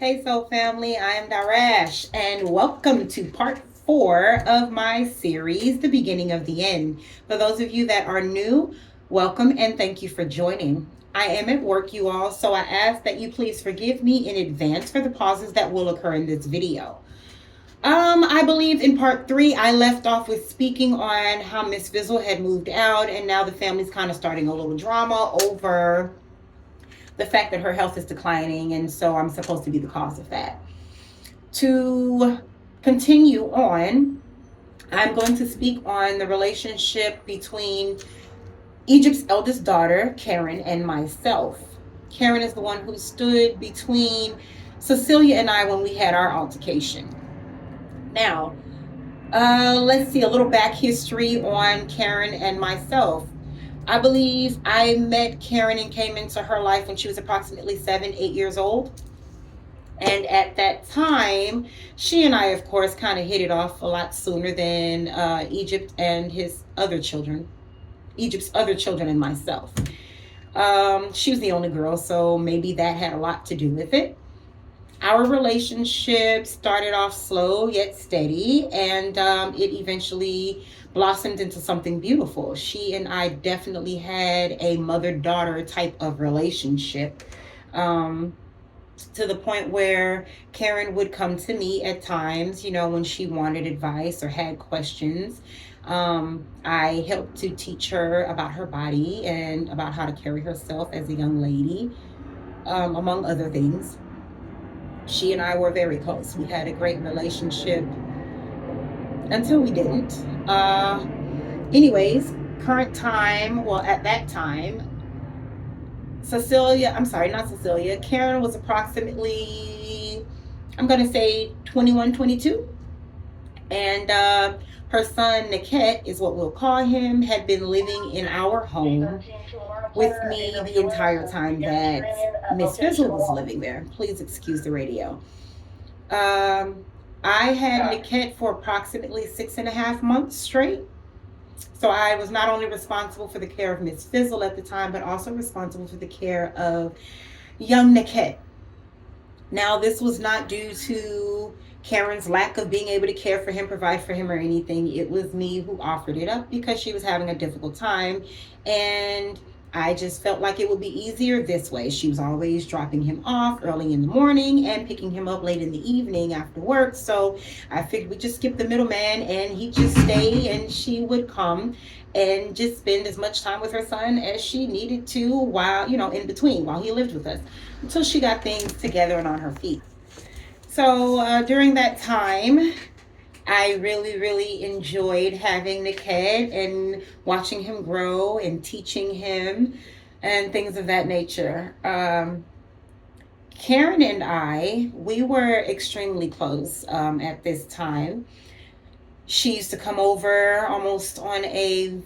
Hey, Soul Family, I am Darash, and welcome to part 4 of my series, The Beginning of the End. For those of you that are new, welcome and thank you for joining. I am at work, you all, so I ask that you please forgive me in advance for the pauses that will occur in this video. I believe in part 3, I left off with speaking on how Miss Fizzle had moved out, and now the family's kind of starting a little drama over the fact that her health is declining, and so I'm supposed to be the cause of that. To continue on, I'm going to speak on the relationship between Egypt's eldest daughter, Karen, and myself. Karen is the one who stood between Cecilia and I when we had our altercation. Now, let's see a little back history on Karen and myself. I believe I met Karen and came into her life when she was approximately 7, 8 years old. And at that time, she and I, of course, kind of hit it off a lot sooner than Egypt and his other children, Egypt's other children, and myself. She was the only girl, so maybe that had a lot to do with it. Our relationship started off slow yet steady, and it eventually blossomed into something beautiful. She and I definitely had a mother daughter type of relationship. To the point where Karen would come to me at times, when she wanted advice or had questions. I helped to teach her about her body and about how to carry herself as a young lady, among other things. She and I were very close. We had a great relationship until we didn't. Anyways, current time, well, at that time, not Cecilia, Karen was approximately, I'm going to say 21, 22. And her son, Niket, is what we'll call him, had been living in our home with me the entire time that Miss Fizzle was living there. Please excuse the radio. I had Niket for approximately 6.5 months straight. So I was not only responsible for the care of Miss Fizzle at the time, but also responsible for the care of young Niket. Now, this was not due to Karen's lack of being able to care for him, provide for him, or anything. It was me who offered it up because she was having a difficult time, and I just felt like it would be easier this way. She was always dropping him off early in the morning and picking him up late in the evening after work. So I figured we'd just skip the middleman and he'd just stay, and she would come and just spend as much time with her son as she needed to while, in between, while he lived with us, until she got things together and on her feet. So during that time, I really, really enjoyed having the kid and watching him grow and teaching him and things of that nature. Karen and we were extremely close at this time. She used to come over almost on a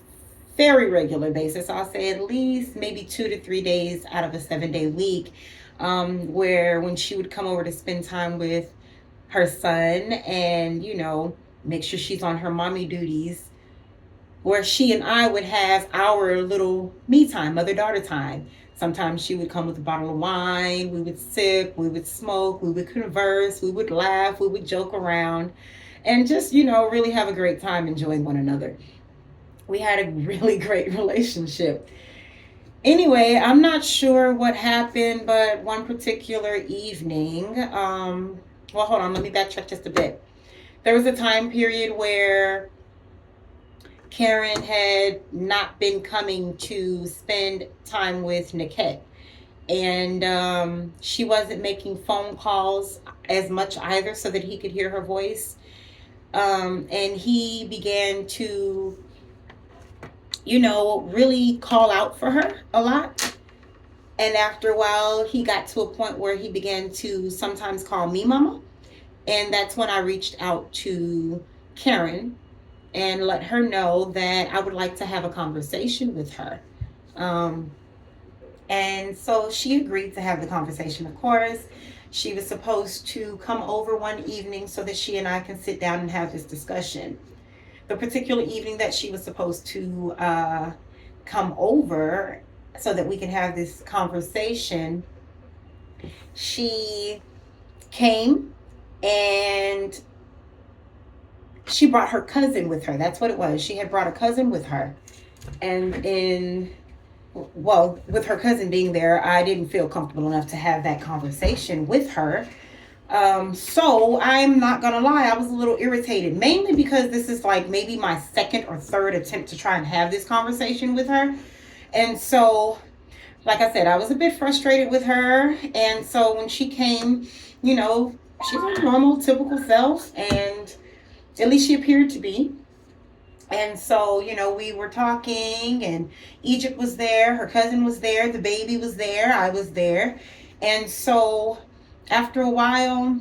very regular basis. I'll say at least maybe 2 to 3 days out of a 7-day week, where when she would come over to spend time with her son and, make sure she's on her mommy duties, where she and I would have our little me time, mother daughter time. Sometimes she would come with a bottle of wine. We would sip, we would smoke, we would converse, we would laugh, we would joke around, and just, really have a great time enjoying one another. We had a really great relationship. Anyway, I'm not sure what happened, but one particular evening, well, hold on, let me backtrack just a bit. There was a time period where Karen had not been coming to spend time with Niket. And she wasn't making phone calls as much either so that he could hear her voice. And he began to, really call out for her a lot. And after a while, he got to a point where he began to sometimes call me mama. And that's when I reached out to Karen and let her know that I would like to have a conversation with her. And so she agreed to have the conversation, of course. She was supposed to come over one evening so that she and I can sit down and have this discussion. The particular evening that she was supposed to come over so that we can have this conversation, she came and she brought her cousin with her. That's what it was. She had brought a cousin with her. And with her cousin being there, I didn't feel comfortable enough to have that conversation with her. So I'm not gonna lie, I was a little irritated, mainly because this is like maybe my second or third attempt to try and have this conversation with her. And so, like I said, I was a bit frustrated with her. And so when she came, you know, she's a normal, typical self, and at least she appeared to be. And so, we were talking, and Egypt was there, her cousin was there, the baby was there, I was there. And so, after a while,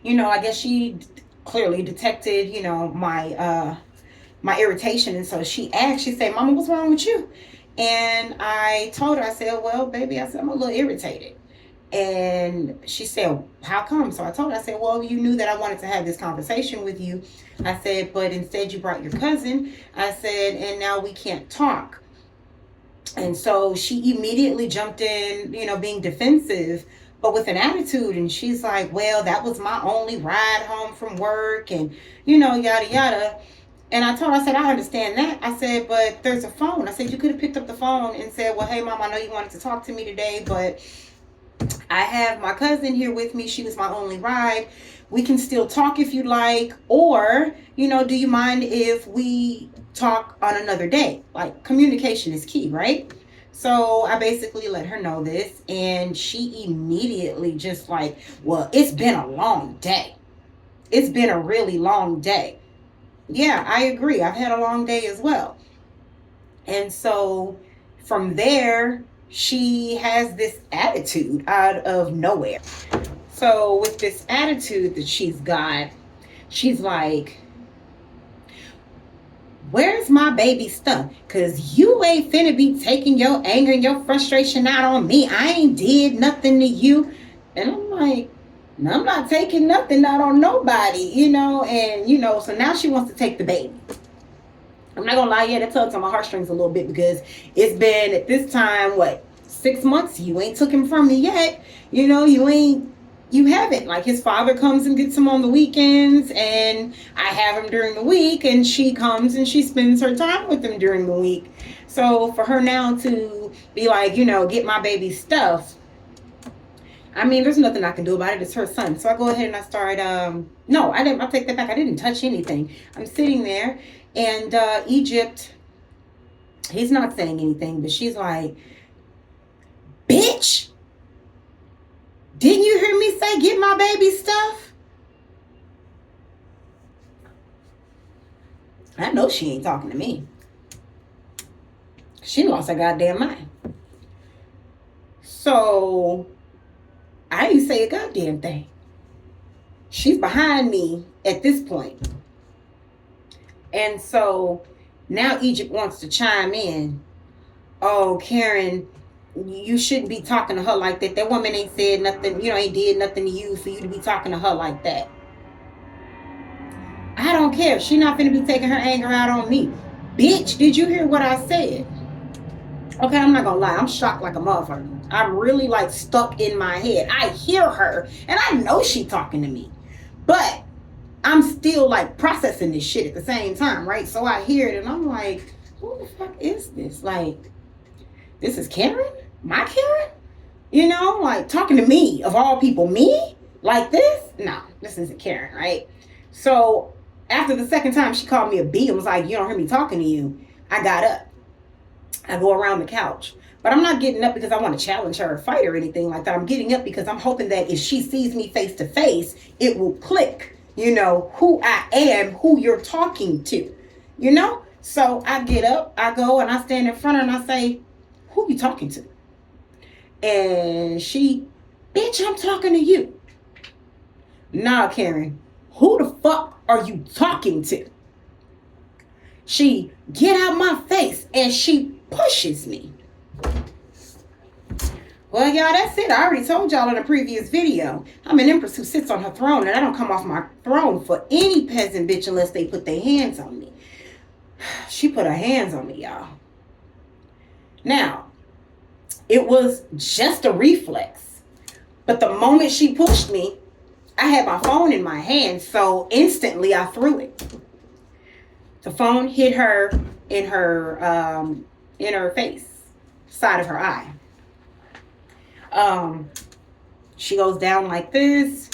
I guess she clearly detected, my irritation. And so she asked, she said, "Mama, what's wrong with you?" And I told her, I said, "Well, baby," I said, "I'm a little irritated." And she said, "How come?" So I told her, I said, "Well, you knew that I wanted to have this conversation with you." I said, "But instead you brought your cousin." I said, "And now we can't talk." And so she immediately jumped in, being defensive, but with an attitude. And she's like, "Well, that was my only ride home from work," and, yada, yada. And I told her, I said, "I understand that." I said, "But there's a phone." I said, "You could have picked up the phone and said, 'Well, hey, Mom, I know you wanted to talk to me today, but I have my cousin here with me. She was my only ride. We can still talk if you like. Or, do you mind if we talk on another day?'" Like, communication is key, right? So I basically let her know this, and she immediately just like, "Well, it's been a long day. It's been a really long day." Yeah, I agree. I've had a long day as well. And so from there, she has this attitude out of nowhere. So with this attitude that she's got, she's like, "Where's my baby stuff? Because you ain't finna be taking your anger and your frustration out on me. I ain't did nothing to you." And I'm like, "No, I'm not taking nothing out on nobody, and, so now she wants to take the baby. I'm not gonna lie, yeah, that tugs on my heartstrings a little bit, because it's been at this time, 6 months? You ain't took him from me yet. You haven't. Like, his father comes and gets him on the weekends, and I have him during the week, and she comes and she spends her time with him during the week. So for her now to be like, "Get my baby stuff," I mean, there's nothing I can do about it. It's her son. So I go ahead and I start, no, I didn't, I'll take that back. I didn't touch anything. I'm sitting there, and Egypt, he's not saying anything, but she's like, "Bitch, didn't you hear me say get my baby stuff?" I know she ain't talking to me. She lost her goddamn mind. So I didn't say a goddamn thing. She's behind me at this point. And so now Egypt wants to chime in. "Oh, Karen, you shouldn't be talking to her like that. That woman ain't said nothing, ain't did nothing to you for you to be talking to her like that." I don't care. She not finna be taking her anger out on me. Bitch, did you hear what I said? Okay, I'm not gonna lie. I'm shocked like a motherfucker. I'm really like stuck in my head. I hear her, and I know she talking to me, but I'm still like processing this shit at the same time, right? So I hear it, and I'm like, "Who the fuck is this? Like, this is Karen? My Karen? Like, talking to me, of all people, me? Like this? No, this isn't Karen, right?" So after the second time she called me a B and was like, "You don't hear me talking to you," I got up. I go around the couch. But I'm not getting up because I want to challenge her or fight or anything like that. I'm getting up because I'm hoping that if she sees me face to face, it will click, who I am, who you're talking to, So I get up, I go, and I stand in front of her, and I say, "Who you talking to?" And she, "Bitch, I'm talking to you." "Nah, Karen, who the fuck are you talking to?" She, "Get out my face," and she pushes me. Well, y'all, that's it. I already told y'all in a previous video. I'm an empress who sits on her throne, and I don't come off my throne for any peasant bitch unless they put their hands on me. She put her hands on me, y'all. Now, it was just a reflex, But the moment she pushed me, I had my phone in my hand, so instantly I threw it. The phone hit her in her face, side of her eye. She goes down like this.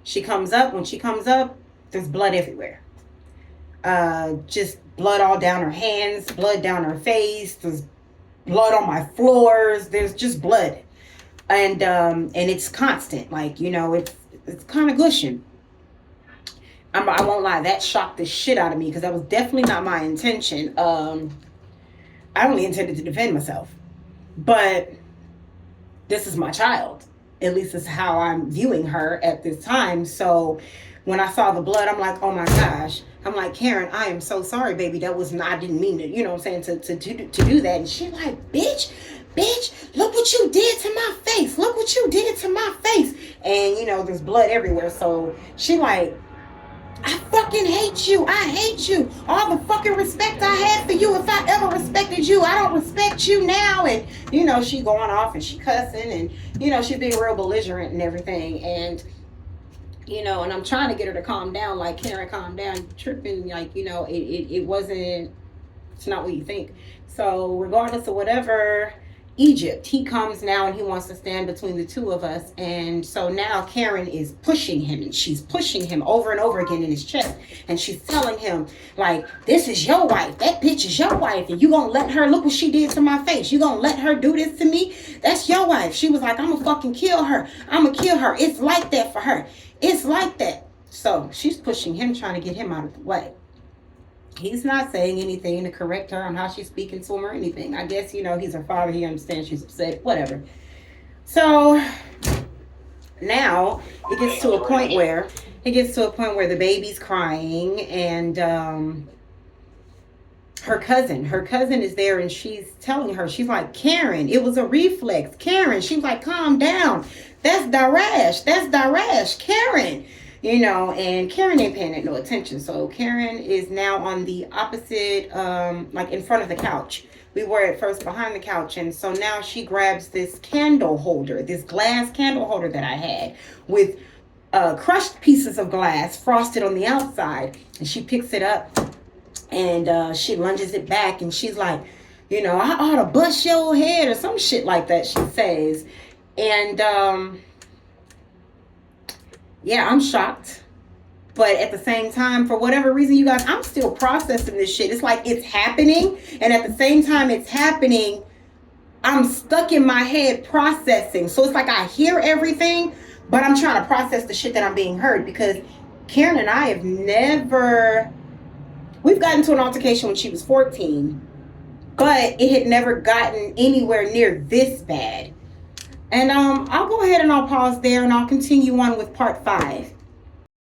She comes up. When she comes up, there's blood everywhere. Just blood all down her hands, blood down her face. There's blood on my floors. There's just blood, and it's constant. Like, it's kind of gushing. I won't lie, that shocked the shit out of me because that was definitely not my intention. I only intended to defend myself, but this is my child. At least this is how I'm viewing her at this time. So when I saw the blood, I'm like, oh my gosh. I'm like, Karen, I am so sorry, baby. That was not, I didn't mean it, what I'm saying, to do that. And she's like, bitch, look what you did to my face. Look what you did to my face. And, there's blood everywhere. So she like, I fucking hate you. I hate you. All the fucking respect I had for you, if I ever respected you, I don't respect you now. And, she going off and she cussing and, she being real belligerent and everything. And, and I'm trying to get her to calm down. Like, Karen, calm down. You're tripping. Like, it wasn't, it's not what you think. So regardless of whatever, Egypt, he comes now and he wants to stand between the two of us. And so now Karen is pushing him, and she's pushing him over and over again in his chest. And she's telling him, like, this is your wife. That bitch is your wife. And you gonna let her, look what she did to my face. You gonna let her do this to me? That's your wife. She was like, I'm gonna fucking kill her. I'm gonna kill her. It's like that for her. It's like that. So she's pushing him, trying to get him out of the way. He's not saying anything to correct her on how she's speaking to him or anything. I guess, he's her father. He understands she's upset, whatever. So now it gets to a point where the baby's crying, and her cousin is there, and she's telling her, she's like, Karen, it was a reflex. Karen, she's like, calm down. That's Darash. Karen. And Karen ain't paying it no attention. So Karen is now on the opposite, like in front of the couch. We were at first behind the couch. And so now she grabs this candle holder, this glass candle holder that I had with crushed pieces of glass frosted on the outside. And she picks it up and she lunges it back. And she's like, I ought to bust your head or some shit like that, she says. And yeah, I'm shocked. But at the same time, for whatever reason, you guys, I'm still processing this shit. It's like it's happening. And at the same time it's happening, I'm stuck in my head processing. So it's like I hear everything, but I'm trying to process the shit that I'm being heard. Because Karen and I have we've gotten to an altercation when she was 14. But it had never gotten anywhere near this bad. And I'll go ahead and I'll pause there, and I'll continue on with part 5.